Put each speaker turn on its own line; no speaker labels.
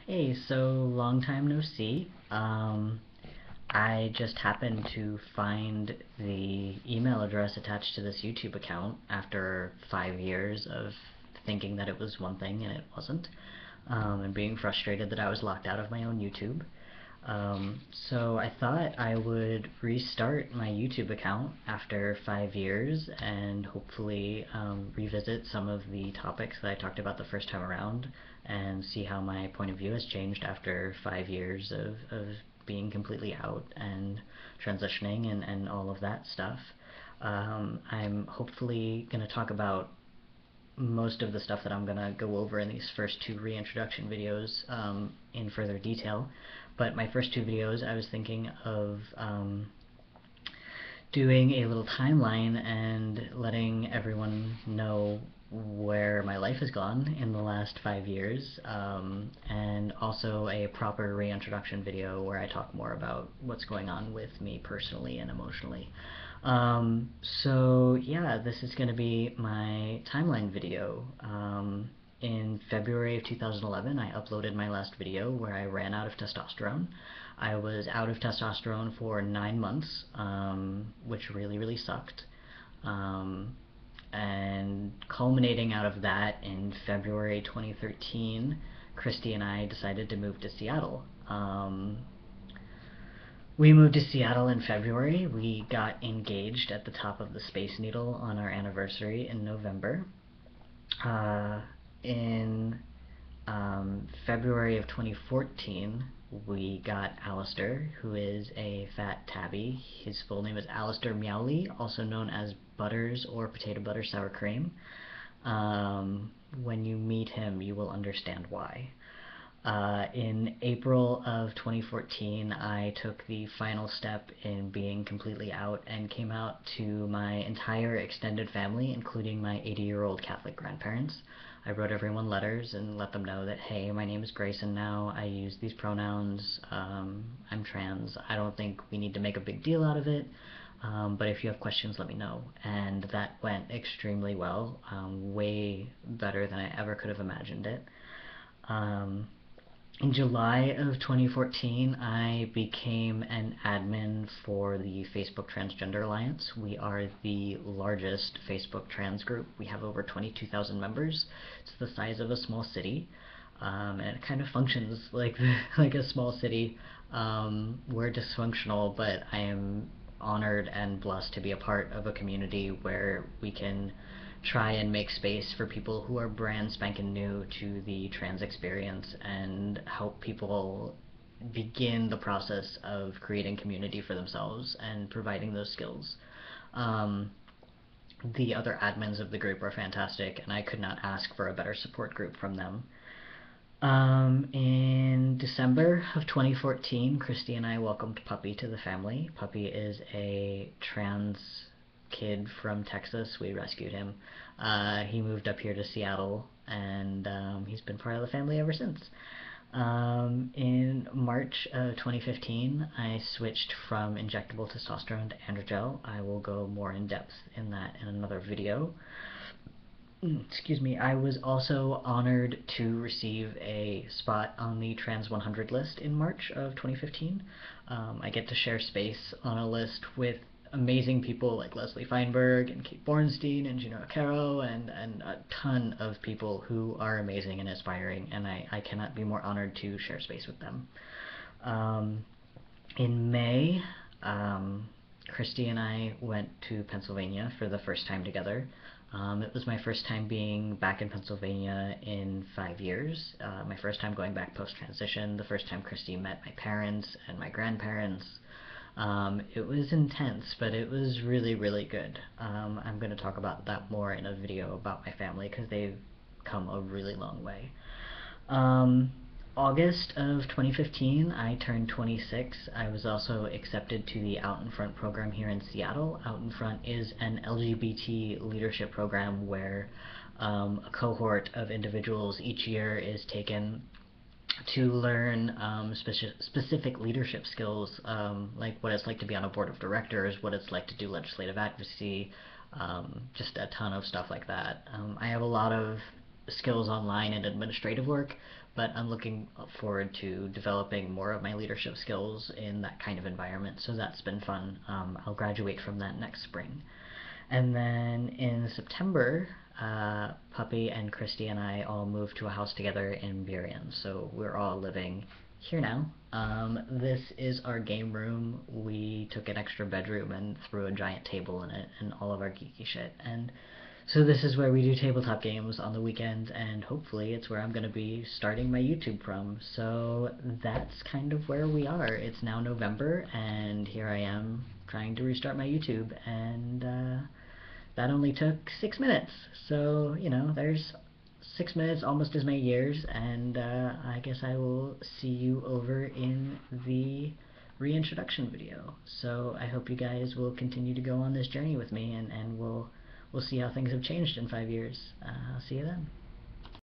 Hey, so long time no see. I just happened to find the email address attached to this YouTube account after 5 years of thinking that it was one thing and it wasn't, and being frustrated that I was locked out of my own YouTube. So I thought I would restart my YouTube account after 5 years and hopefully revisit some of the topics that I talked about the first time around and see how my point of view has changed after 5 years of being completely out and transitioning and all of that stuff. I'm hopefully going to talk about most of the stuff that I'm going to go over in these first two reintroduction videos in further detail. But my first two videos, I was thinking of doing a little timeline and letting everyone know where my life has gone in the last 5 years, and also a proper reintroduction video where I talk more about what's going on with me personally and emotionally. So yeah, this is going to be my timeline video. In February of 2011, I uploaded my last video where I ran out of testosterone. I was out of testosterone for 9 months, which really, really sucked. And culminating out of that in February 2013, Christy and I decided to move to Seattle. We moved to Seattle in February. We got engaged at the top of the Space Needle on our anniversary in November. In February of 2014, we got Alistair, who is a fat tabby. His full name is Alistair Meowley, also known as Butters or Potato Butter Sour Cream. When you meet him, you will understand why. In April of 2014, I took the final step in being completely out and came out to my entire extended family, including my 80-year-old Catholic grandparents. I wrote everyone letters and let them know that, hey, my name is Grayson now, I use these pronouns, I'm trans, I don't think we need to make a big deal out of it, but if you have questions, let me know. And that went extremely well, way better than I ever could have imagined it. In July of 2014, I became an admin for the Facebook Transgender Alliance. We are the largest Facebook trans group. We have over 22,000 members. It's the size of a small city, and it kind of functions like like a small city. We're dysfunctional, but I am honored and blessed to be a part of a community where we can try and make space for people who are brand spanking new to the trans experience and help people begin the process of creating community for themselves and providing those skills. The other admins of the group are fantastic, and I could not ask for a better support group from them. In December of 2014, Christy and I welcomed Puppy to the family. Puppy is a trans kid from Texas. We rescued him. He moved up here to Seattle, and he's been part of the family ever since. In March of 2015, I switched from injectable testosterone to androgel. I will go more in depth in that in another video. Excuse me. I was also honored to receive a spot on the Trans 100 list in March of 2015. I get to share space on a list with amazing people like Leslie Feinberg and Kate Bornstein and Gino Caro and a ton of people who are amazing and inspiring, and I cannot be more honored to share space with them. In May, Christy and I went to Pennsylvania for the first time together. It was my first time being back in Pennsylvania in 5 years. My first time going back post-transition, the first time Christy met my parents and my grandparents. It was intense, but it was really, really good. I'm going to talk about that more in a video about my family because they've come a really long way. August of 2015, I turned 26. I was also accepted to the Out in Front program here in Seattle. Out in Front is an LGBT leadership program where a cohort of individuals each year is taken to learn specific leadership skills, like what it's like to be on a board of directors, what it's like to do legislative advocacy, just a ton of stuff like that. I have a lot of skills online and administrative work, but I'm looking forward to developing more of my leadership skills in that kind of environment, so that's been fun. I'll graduate from that next spring. And then in September, Puppy and Christy and I all moved to a house together in Burien, so we're all living here now. This is our game room. We took an extra bedroom and threw a giant table in it and all of our geeky shit. And so this is where we do tabletop games on the weekends, and hopefully it's where I'm going to be starting my YouTube from. So that's kind of where we are. It's now November, and here I am trying to restart my YouTube, and that only took 6 minutes. So, you know, there's 6 minutes, almost as many years, and I guess I will see you over in the reintroduction video. So I hope you guys will continue to go on this journey with me, and we'll see how things have changed in 5 years. I'll see you then.